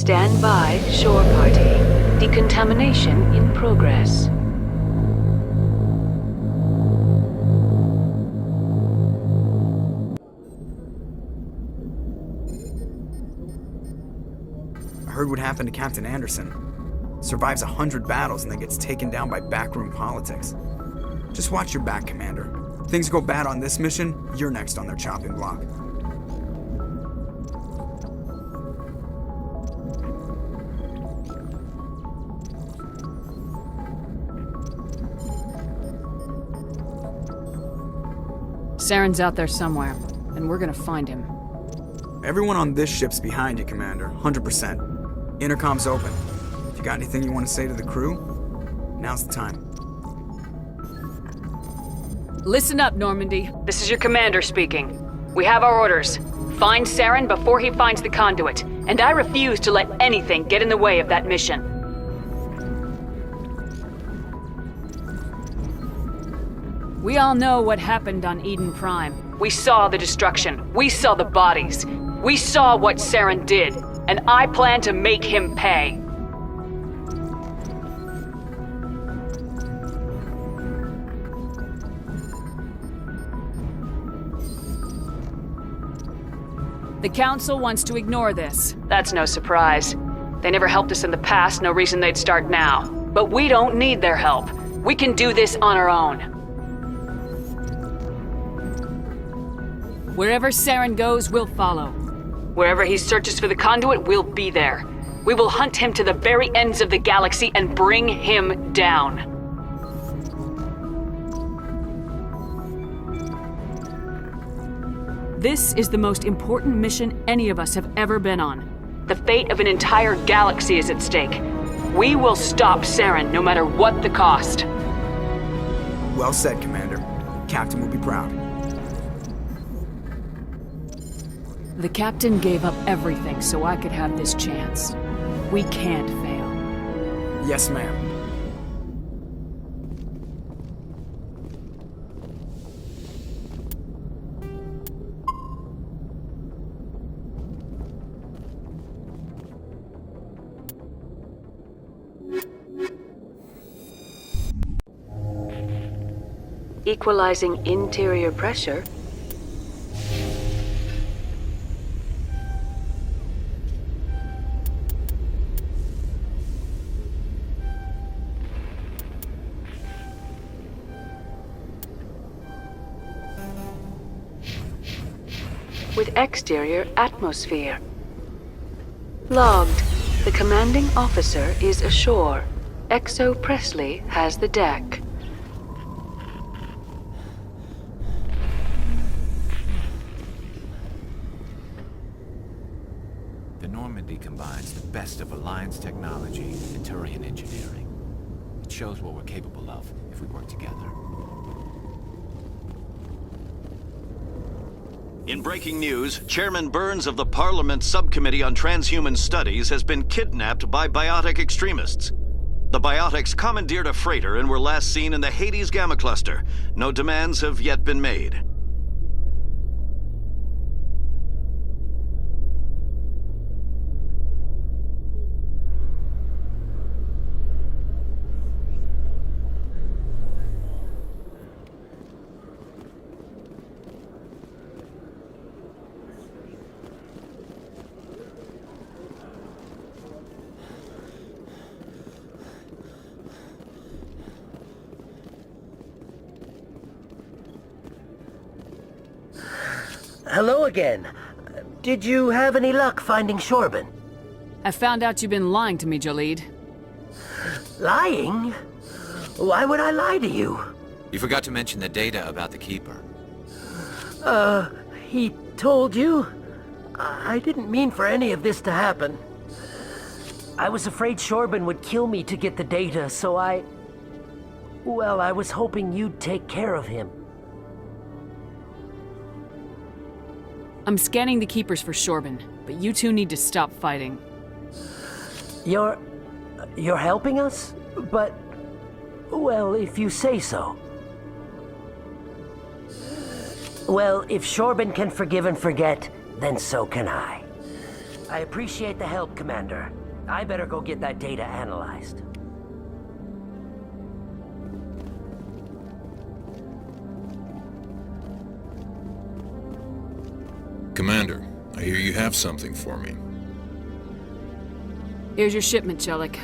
Stand by, shore party. Decontamination in progress. I heard what happened to Captain Anderson. Survives 100 battles and then gets taken down by backroom politics. Just watch your back, Commander. Things go bad on this mission, you're next on their chopping block. Saren's out there somewhere, and we're gonna find him. Everyone on this ship's behind you, Commander. 100%. Intercom's open. If you got anything you want to say to the crew, now's the time. Listen up, Normandy. This is your commander speaking. We have our orders. Find Saren before he finds the conduit, and I refuse to let anything get in the way of that mission. We all know what happened on Eden Prime. We saw the destruction. We saw the bodies. We saw what Saren did, and I plan to make him pay. The Council wants to ignore this. That's no surprise. They never helped us in the past, no reason they'd start now. But we don't need their help. We can do this on our own. Wherever Saren goes, we'll follow. Wherever he searches for the conduit, we'll be there. We will hunt him to the very ends of the galaxy and bring him down. This is the most important mission any of us have ever been on. The fate of an entire galaxy is at stake. We will stop Saren no matter what the cost. Well said, Commander. Captain will be proud. The captain gave up everything so I could have this chance. We can't fail. Yes, ma'am. Equalizing interior pressure. With exterior atmosphere. Logged. The commanding officer is ashore. Exo Presley has the deck. The Normandy combines the best of Alliance technology and Turian engineering. It shows what we're capable of if we work together. In breaking news, Chairman Burns of the Parliament Subcommittee on Transhuman Studies has been kidnapped by biotic extremists. The biotics commandeered a freighter and were last seen in the Hades Gamma Cluster. No demands have yet been made. Hello again. Did you have any luck finding Shorban? I found out you've been lying to me, Jalid. Lying? Why would I lie to you? You forgot to mention the data about the Keeper. He told you? I didn't mean for any of this to happen. I was afraid Shorban would kill me to get the data, so well, I was hoping you'd take care of him. I'm scanning the Keepers for Shorban, but you two need to stop fighting. You're helping us? But, well, if you say so. Well, if Shorban can forgive and forget, then so can I. I appreciate the help, Commander. I better go get that data analyzed. Commander, I hear you have something for me. Here's your shipment, Jellic.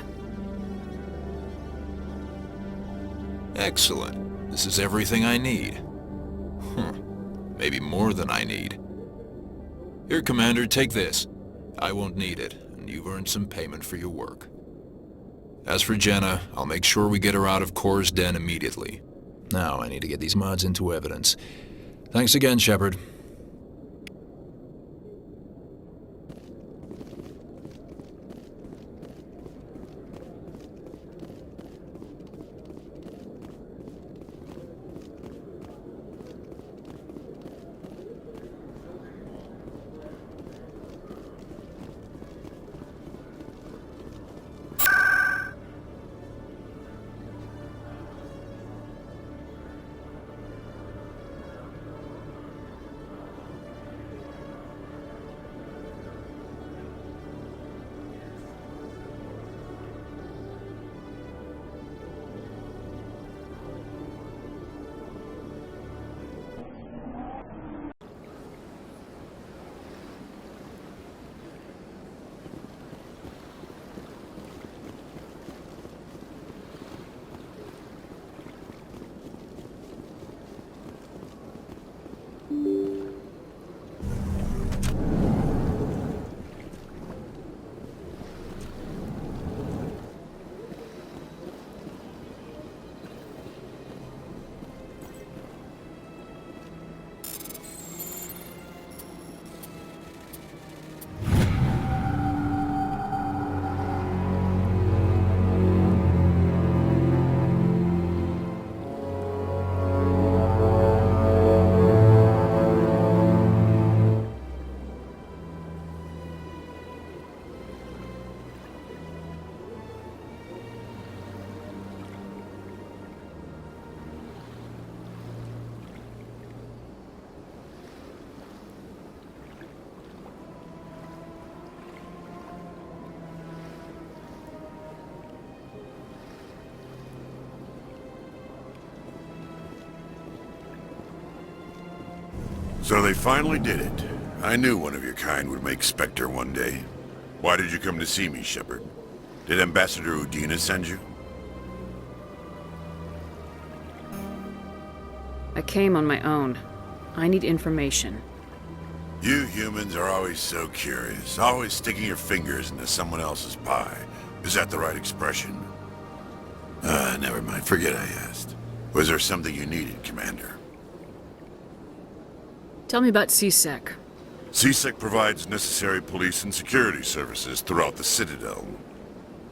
Excellent. This is everything I need. Maybe more than I need. Here, Commander, take this. I won't need it, and you've earned some payment for your work. As for Jenna, I'll make sure we get her out of Core's den immediately. Now I need to get these mods into evidence. Thanks again, Shepard. So they finally did it. I knew one of your kind would make Spectre one day. Why did you come to see me, Shepard? Did Ambassador Udina send you? I came on my own. I need information. You humans are always so curious, always sticking your fingers into someone else's pie. Is that the right expression? Never mind. Forget I asked. Was there something you needed, Commander? Tell me about CSEC. CSEC provides necessary police and security services throughout the Citadel.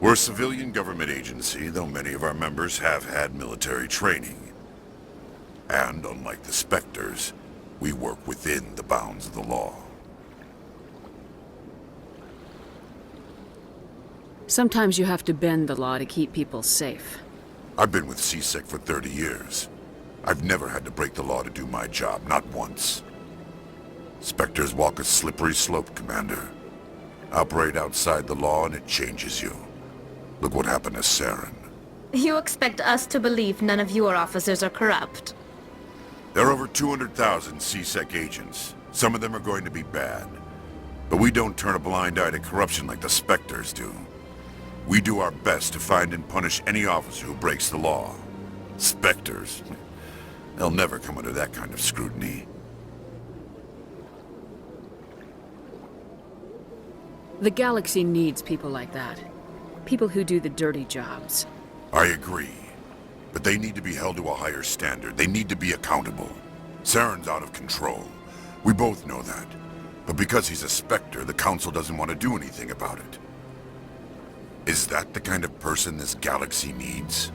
We're a civilian government agency, though many of our members have had military training. And unlike the Spectres, we work within the bounds of the law. Sometimes you have to bend the law to keep people safe. I've been with CSEC for 30 years. I've never had to break the law to do my job, not once. Spectres walk a slippery slope, Commander. Operate outside the law and it changes you. Look what happened to Saren. You expect us to believe none of your officers are corrupt? There are over 200,000 CSEC agents. Some of them are going to be bad. But we don't turn a blind eye to corruption like the Spectres do. We do our best to find and punish any officer who breaks the law. Spectres? They'll never come under that kind of scrutiny. The galaxy needs people like that. People who do the dirty jobs. I agree. But they need to be held to a higher standard. They need to be accountable. Saren's out of control. We both know that. But because he's a Spectre, the Council doesn't want to do anything about it. Is that the kind of person this galaxy needs?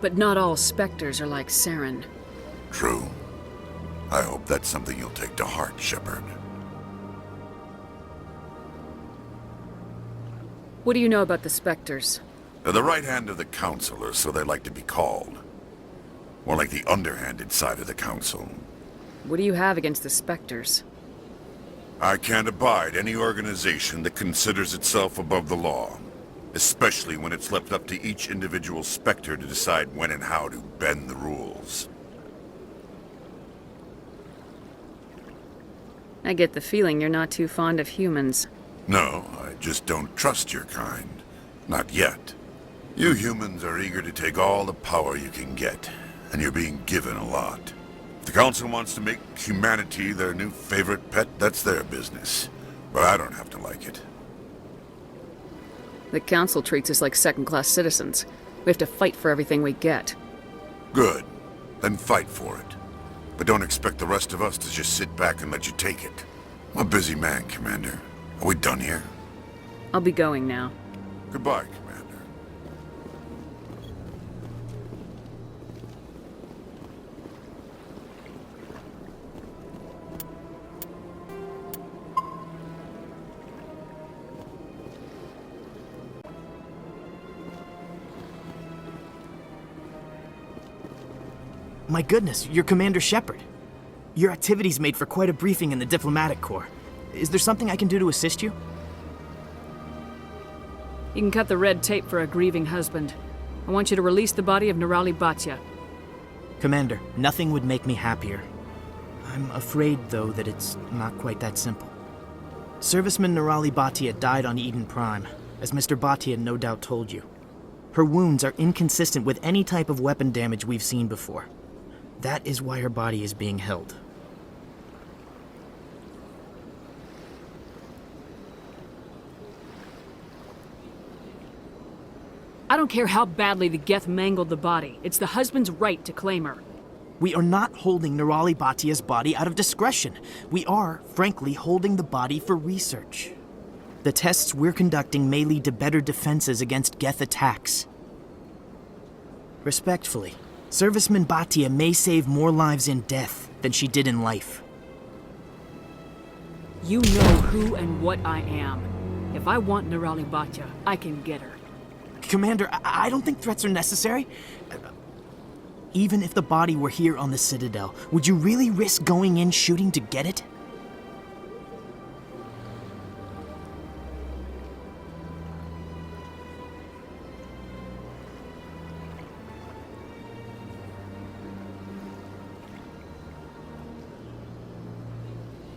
But not all Spectres are like Saren. True. I hope that's something you'll take to heart, Shepard. What do you know about the Spectres? They're the right hand of the Council, or so they like to be called. More like the underhanded side of the Council. What do you have against the Spectres? I can't abide any organization that considers itself above the law. Especially when it's left up to each individual Spectre to decide when and how to bend the rules. I get the feeling you're not too fond of humans. No, I just don't trust your kind. Not yet. You humans are eager to take all the power you can get, and you're being given a lot. If the Council wants to make humanity their new favorite pet, that's their business. But I don't have to like it. The Council treats us like second-class citizens. We have to fight for everything we get. Good. Then fight for it. But don't expect the rest of us to just sit back and let you take it. I'm a busy man, Commander. Are we done here? I'll be going now. Goodbye, Commander. My goodness, you're Commander Shepard. Your activities made for quite a briefing in the Diplomatic Corps. Is there something I can do to assist you? You can cut the red tape for a grieving husband. I want you to release the body of Nirali Bhatia. Commander, nothing would make me happier. I'm afraid, though, that it's not quite that simple. Serviceman Nirali Bhatia died on Eden Prime, as Mr. Bhatia no doubt told you. Her wounds are inconsistent with any type of weapon damage we've seen before. That is why her body is being held. I don't care how badly the Geth mangled the body. It's the husband's right to claim her. We are not holding Nirali Bhatia's body out of discretion. We are, frankly, holding the body for research. The tests we're conducting may lead to better defenses against Geth attacks. Respectfully, Serviceman Bhatia may save more lives in death than she did in life. You know who and what I am. If I want Nirali Bhatia, I can get her. Commander, I don't think threats are necessary. Even if the body were here on the Citadel, would you really risk going in shooting to get it?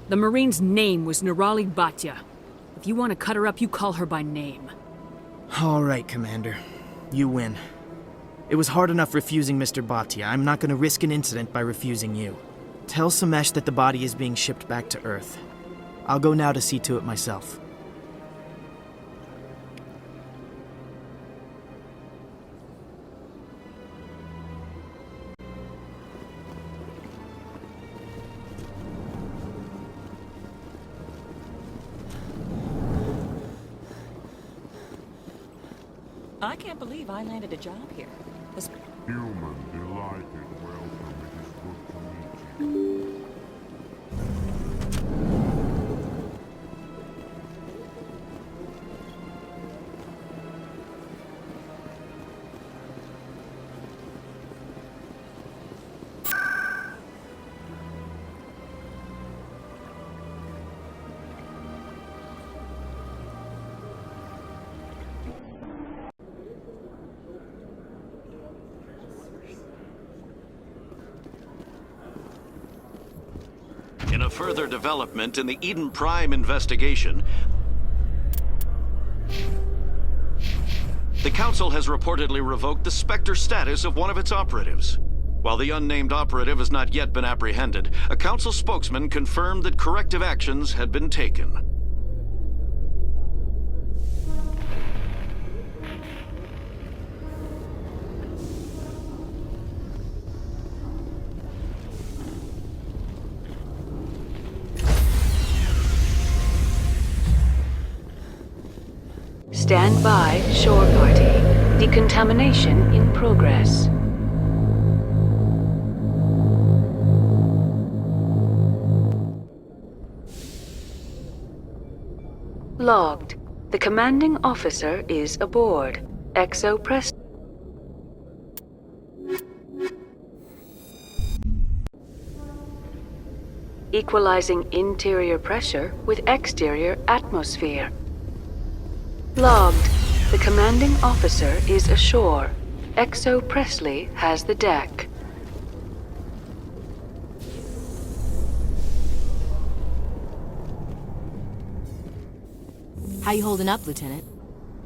The Marine's name was Nirali Bhatia. If you want to cut her up, you call her by name. All right, Commander. You win. It was hard enough refusing Mr. Bhatia. I'm not going to risk an incident by refusing you. Tell Samesh that the body is being shipped back to Earth. I'll go now to see to it myself. I can't believe I landed a job here. Human, delighted, welcome. It is good to meet you. In a further development in the Eden Prime investigation, the Council has reportedly revoked the Spectre status of one of its operatives. While the unnamed operative has not yet been apprehended, a Council spokesman confirmed that corrective actions had been taken. Stand by, shore party. Decontamination in progress. Logged. The commanding officer is aboard. Exo press. equalizing interior pressure with exterior atmosphere. Logged. The commanding officer is ashore. XO Presley has the deck. How you holding up, Lieutenant?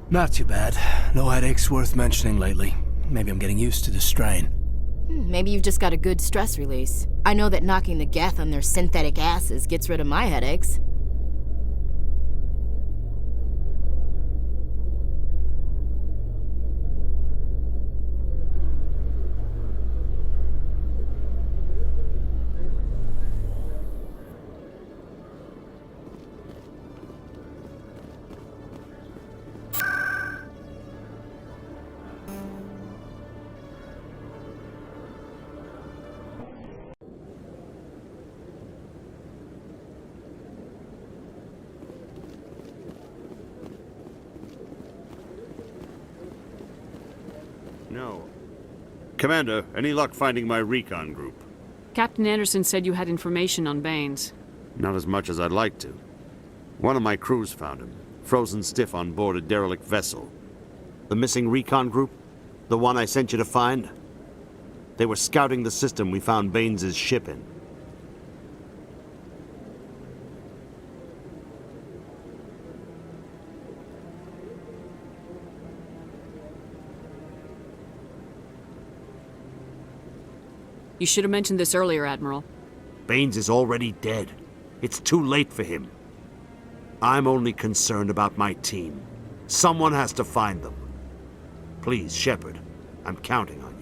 Not too bad. No headaches worth mentioning lately. Maybe I'm getting used to the strain. Maybe you've just got a good stress release. I know that knocking the geth on their synthetic asses gets rid of my headaches. No. Commander, any luck finding my recon group? Captain Anderson said you had information on Baines. Not as much as I'd like to. One of my crews found him, frozen stiff on board a derelict vessel. The missing recon group? The one I sent you to find? They were scouting the system we found Baines' ship in. You should have mentioned this earlier, Admiral. Baines is already dead. It's too late for him. I'm only concerned about my team. Someone has to find them. Please, Shepard, I'm counting on you.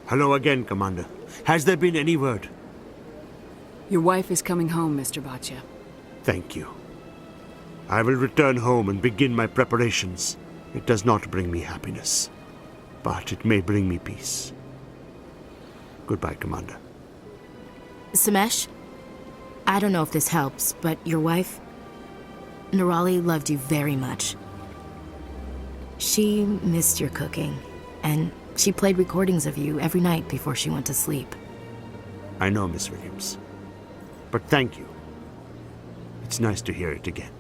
Hello again, Commander. Has there been any word? Your wife is coming home, Mr. Bhatia. Thank you. I will return home and begin my preparations. It does not bring me happiness, but it may bring me peace. Goodbye, Commander. Samesh? I don't know if this helps, but your wife, Nirali, loved you very much. She missed your cooking, and she played recordings of you every night before she went to sleep. I know, Miss Williams. But thank you. It's nice to hear it again.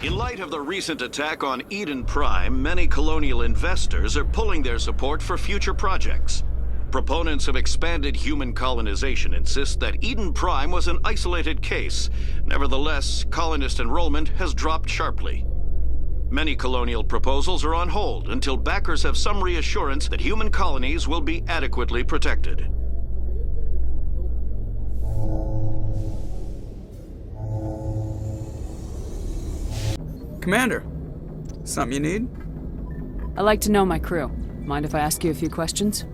In light of the recent attack on Eden Prime, many colonial investors are pulling their support for future projects. proponents of expanded human colonization insist that Eden Prime was an isolated case. Nevertheless, colonist enrollment has dropped sharply. Many colonial proposals are on hold until backers have some reassurance that human colonies will be adequately protected. Commander, something you need? I like to know my crew. Mind if I ask you a few questions?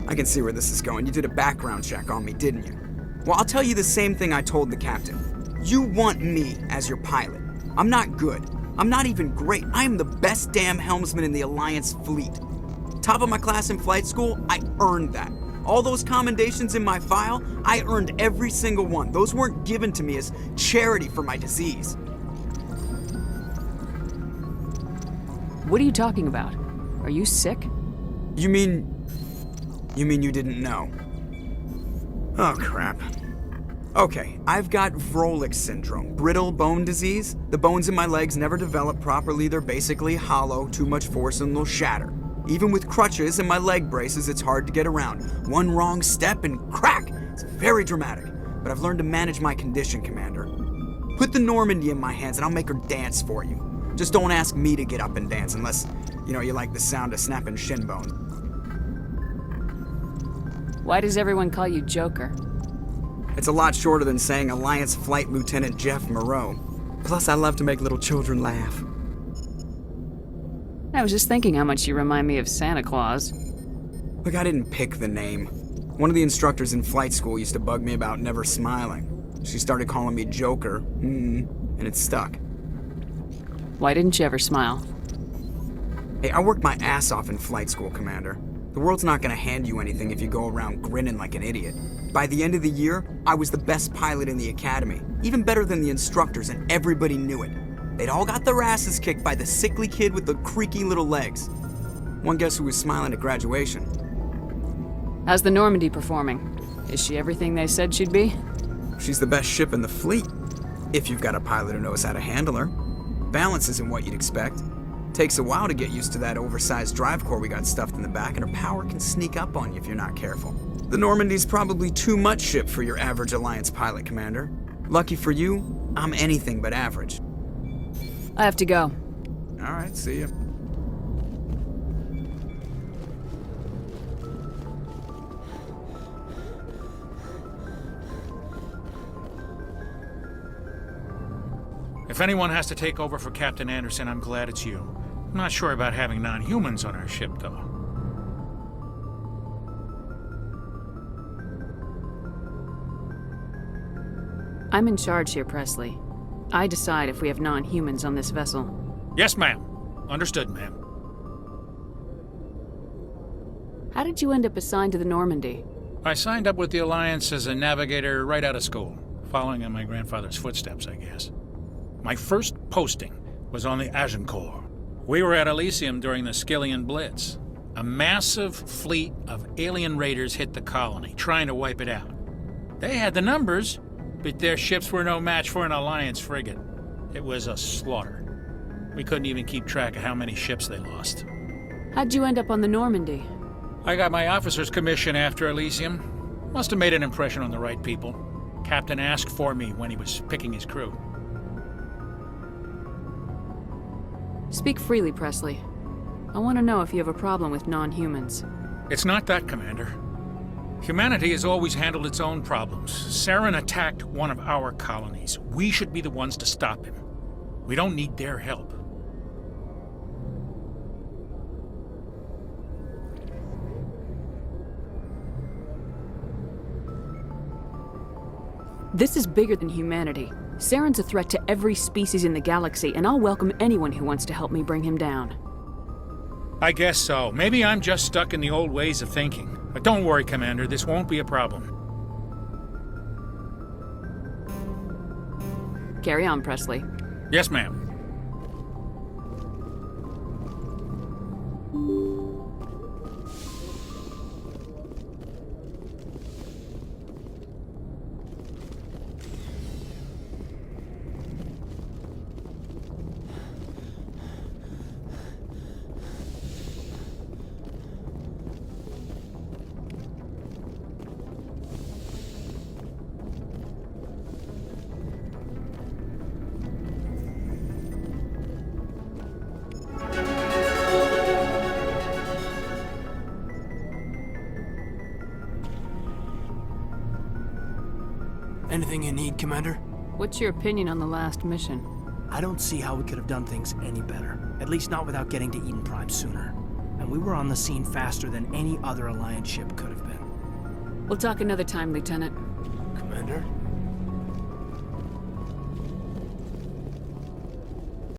I can see where this is going. You did a background check on me, didn't you? Well, I'll tell you the same thing I told the captain. You want me as your pilot. I'm not good. I'm not even great. I am the best damn helmsman in the Alliance fleet. Top of my class in flight school, I earned that. All those commendations in my file, I earned every single one. Those weren't given to me as charity for my disease. What are you talking about? Are you sick? You mean you didn't know? Oh, crap. Okay, I've got Vrolik syndrome, brittle bone disease. The bones in my legs never develop properly. They're basically hollow, too much force and they'll shatter. Even with crutches and my leg braces, it's hard to get around. One wrong step and crack! It's very dramatic, but I've learned to manage my condition, Commander. Put the Normandy in my hands and I'll make her dance for you. Just don't ask me to get up and dance unless, you like the sound of snapping shin bone. Why does everyone call you Joker? It's a lot shorter than saying Alliance Flight Lieutenant Jeff Moreau. Plus, I love to make little children laugh. I was just thinking how much you remind me of Santa Claus. Look, I didn't pick the name. One of the instructors in flight school used to bug me about never smiling. She started calling me Joker, and it stuck. Why didn't you ever smile? Hey, I worked my ass off in flight school, Commander. The world's not gonna hand you anything if you go around grinning like an idiot. By the end of the year, I was the best pilot in the academy, even better than the instructors, and everybody knew it. They'd all got their asses kicked by the sickly kid with the creaky little legs. One guess who was smiling at graduation? How's the Normandy performing? Is she everything they said she'd be? She's the best ship in the fleet, if you've got a pilot who knows how to handle her. Balance isn't what you'd expect. Takes a while to get used to that oversized drive core we got stuffed in the back, and her power can sneak up on you if you're not careful. The Normandy's probably too much ship for your average Alliance pilot, Commander. Lucky for you, I'm anything but average. I have to go. All right, see ya. If anyone has to take over for Captain Anderson, I'm glad it's you. I'm not sure about having non-humans on our ship, though. I'm in charge here, Presley. I decide if we have non-humans on this vessel. Yes, ma'am. Understood, ma'am. How did you end up assigned to the Normandy? I signed up with the Alliance as a navigator right out of school, following in my grandfather's footsteps, I guess. My first posting was on the Agincourt. We were at Elysium during the Skillian Blitz. A massive fleet of alien raiders hit the colony, trying to wipe it out. They had the numbers, but their ships were no match for an Alliance frigate. It was a slaughter. We couldn't even keep track of how many ships they lost. How'd you end up on the Normandy? I got my officer's commission after Elysium. Must have made an impression on the right people. Captain asked for me when he was picking his crew. Speak freely, Presley. I want to know if you have a problem with non-humans. It's not that, Commander. Humanity has always handled its own problems. Saren attacked one of our colonies. We should be the ones to stop him. We don't need their help. This is bigger than humanity. Saren's a threat to every species in the galaxy, and I'll welcome anyone who wants to help me bring him down. I guess so. Maybe I'm just stuck in the old ways of thinking. But don't worry, Commander, this won't be a problem. Carry on, Presley. Yes, ma'am. Anything you need, Commander? What's your opinion on the last mission? I don't see how we could have done things any better. At least not without getting to Eden Prime sooner. And we were on the scene faster than any other Alliance ship could have been. We'll talk another time, Lieutenant. Commander?